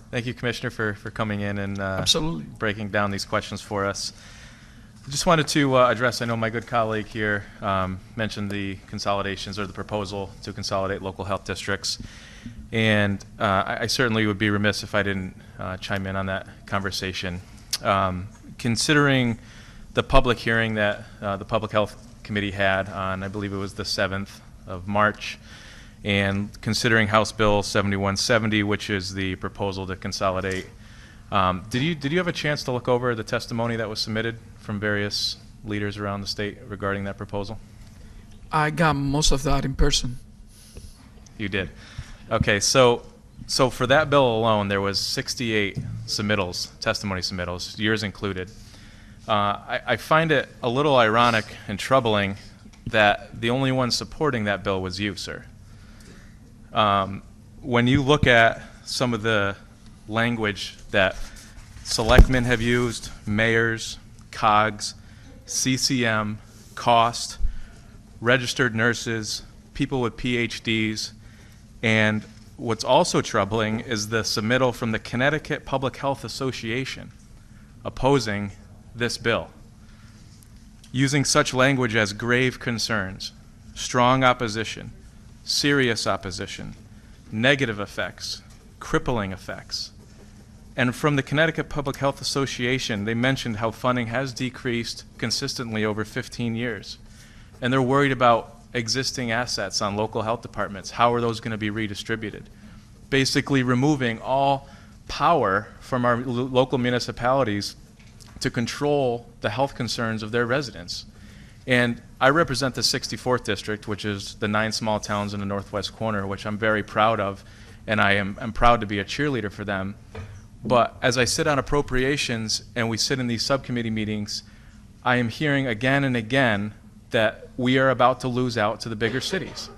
Thank you, Commissioner, for coming in and Absolutely. breaking down these questions for us. I just wanted to address, I know my good colleague here mentioned the consolidations or the proposal to consolidate local health districts. And I certainly would be remiss if I didn't chime in on that conversation. Considering the public hearing that the Public Health Committee had on, I believe it was the 7th of March, and considering House Bill 7170, which is the proposal to consolidate, did you have a chance to look over the testimony that was submitted from various leaders around the state regarding that proposal? I got most of that in person. You did. Okay, so for that bill alone, there was 68 submittals, testimony submittals, yours included. I find it a little ironic and troubling that the only one supporting that bill was you, sir. When you look at some of the language that selectmen have used, mayors, COGS, CCM, cost, registered nurses, people with PhDs, and what's also troubling is the submittal from the Connecticut Public Health Association opposing this bill, using such language as grave concerns, strong opposition, serious opposition, negative effects, crippling effects. And from the Connecticut Public Health Association, they mentioned how funding has decreased consistently over 15 years. And they're worried about existing assets on local health departments. How are those going to be redistributed? Basically removing all power from our local municipalities to control the health concerns of their residents. And I represent the 64th district, which is the 9 small towns in the northwest corner, which I'm very proud of, and I'm proud to be a cheerleader for them. But as I sit on appropriations and we sit in these subcommittee meetings, I am hearing again and again that we are about to lose out to the bigger cities.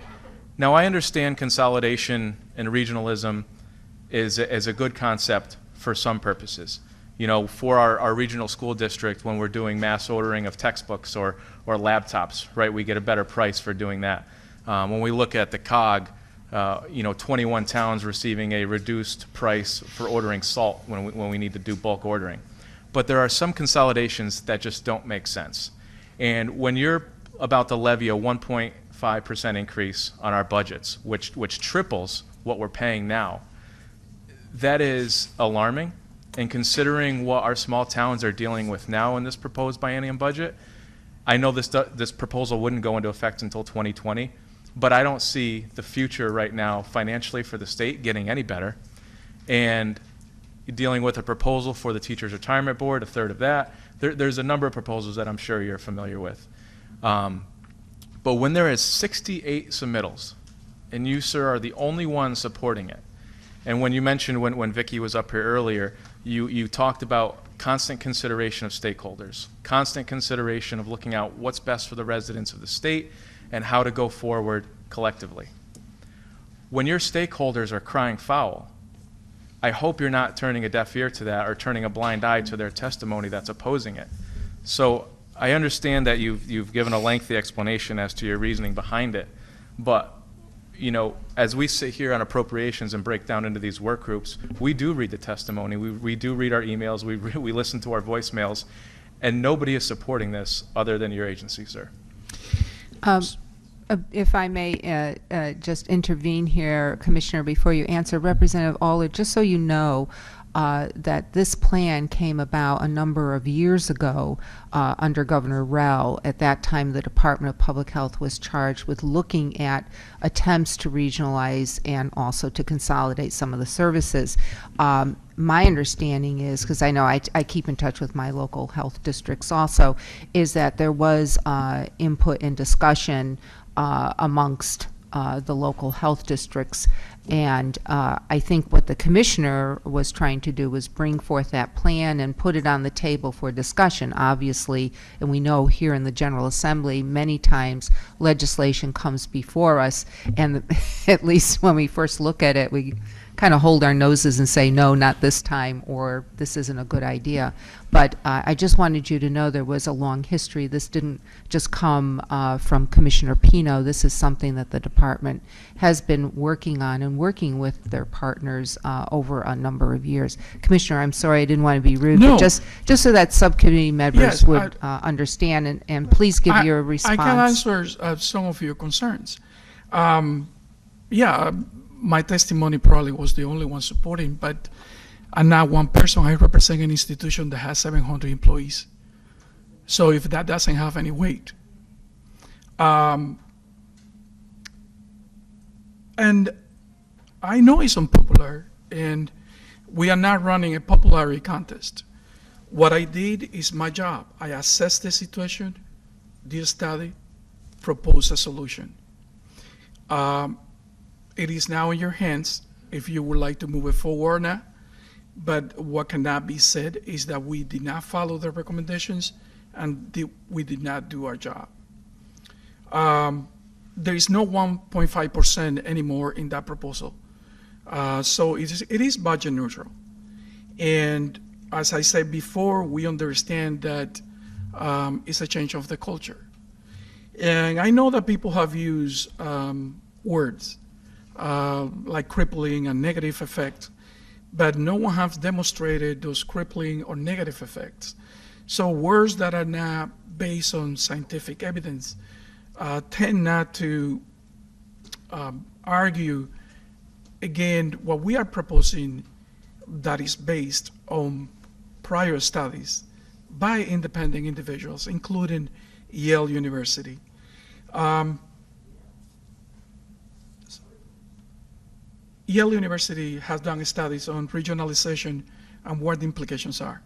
Now, I understand consolidation and regionalism is a good concept for some purposes. You know, for our regional school district, when we're doing mass ordering of textbooks or laptops, right, we get a better price for doing that. When we look at the COG, 21 towns receiving a reduced price for ordering salt when we need to do bulk ordering. But there are some consolidations that just don't make sense. And when you're about to levy a 1.5% increase on our budgets, which triples what we're paying now, that is alarming. And considering what our small towns are dealing with now in this proposed biennium budget, I know this proposal wouldn't go into effect until 2020, but I don't see the future right now financially for the state getting any better. And dealing with a proposal for the Teachers Retirement Board, a third of that, there's a number of proposals that I'm sure you're familiar with. But when there is 68 submittals, and you, sir, are the only one supporting it, and when you mentioned when Vicki was up here earlier, you talked about constant consideration of stakeholders, constant consideration of looking out what's best for the residents of the state and how to go forward collectively. When your stakeholders are crying foul, I hope you're not turning a deaf ear to that or turning a blind eye to their testimony that's opposing it. So I understand that you've given a lengthy explanation as to your reasoning behind it, but as we sit here on appropriations and break down into these work groups, we do read the testimony, we do read our emails, we listen to our voicemails, and nobody is supporting this other than your agency, sir. If I may just intervene here, Commissioner, before you answer, Representative Ohler, just so you know, that this plan came about a number of years ago under Governor Rell. At that time, the Department of Public Health was charged with looking at attempts to regionalize and also to consolidate some of the services. My understanding is, because I know I keep in touch with my local health districts also, is that there was input and discussion amongst the local health districts, and I think what the commissioner was trying to do was bring forth that plan and put it on the table for discussion, obviously. And we know here in the General Assembly many times legislation comes before us, and at least when we first look at it, we kind of hold our noses and say, no, not this time, or this isn't a good idea. But I just wanted you to know there was a long history. This didn't just come from Commissioner Pino. This is something that the department has been working on and working with their partners over a number of years. Commissioner, I'm sorry, I didn't want to be rude, No. but just so that subcommittee members Yes, would understand, and please give your response. I can answer some of your concerns. Yeah, my testimony probably was the only one supporting, but I'm not one person. I represent an institution that has 700 employees. So if that doesn't have any weight. And I know it's unpopular, and we are not running a popularity contest. What I did is my job. I assessed the situation, did a study, proposed a solution. It is now in your hands if you would like to move it forward or not. But what cannot be said is that we did not follow the recommendations and we did not do our job. There is no 1.5% anymore in that proposal. So it is budget neutral. And as I said before, we understand that it's a change of the culture. And I know that people have used words like crippling and negative effect, but no one has demonstrated those crippling or negative effects. So words that are not based on scientific evidence tend not to argue again what we are proposing that is based on prior studies by independent individuals, including Yale University. Yale University has done studies on regionalization and what the implications are,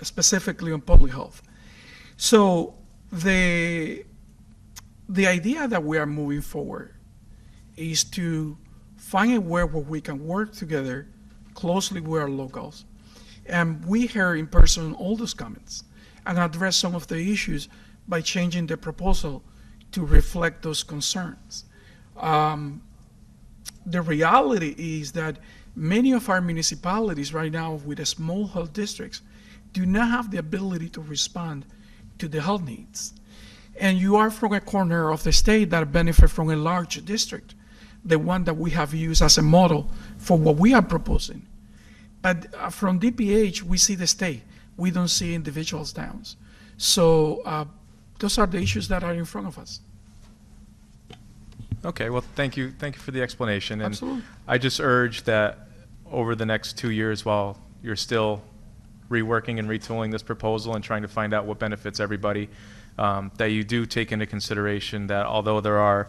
specifically on public health. So the idea that we are moving forward is to find a way where we can work together closely with our locals. And we heard in person all those comments and address some of the issues by changing the proposal to reflect those concerns. The reality is that many of our municipalities right now with the small health districts do not have the ability to respond to the health needs. And you are from a corner of the state that benefit from a large district, the one that we have used as a model for what we are proposing. But from DPH, we see the state. We don't see individuals' towns. So those are the issues that are in front of us. Okay, well, thank you for the explanation. And Absolutely. I just urge that over the next 2 years, while you're still reworking and retooling this proposal and trying to find out what benefits everybody, that you do take into consideration that although there are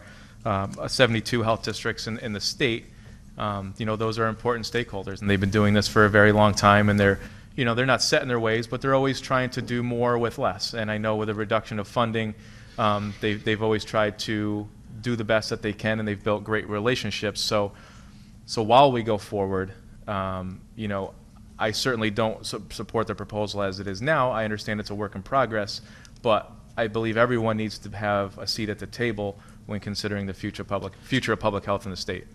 72 health districts in the state, those are important stakeholders, and they've been doing this for a very long time, and they're not set in their ways, but they're always trying to do more with less. And I know with a reduction of funding, they've always tried to do the best that they can, and they've built great relationships. So while we go forward, I certainly don't support the proposal as it is now. I understand it's a work in progress, but I believe everyone needs to have a seat at the table when considering the future of public health in the state.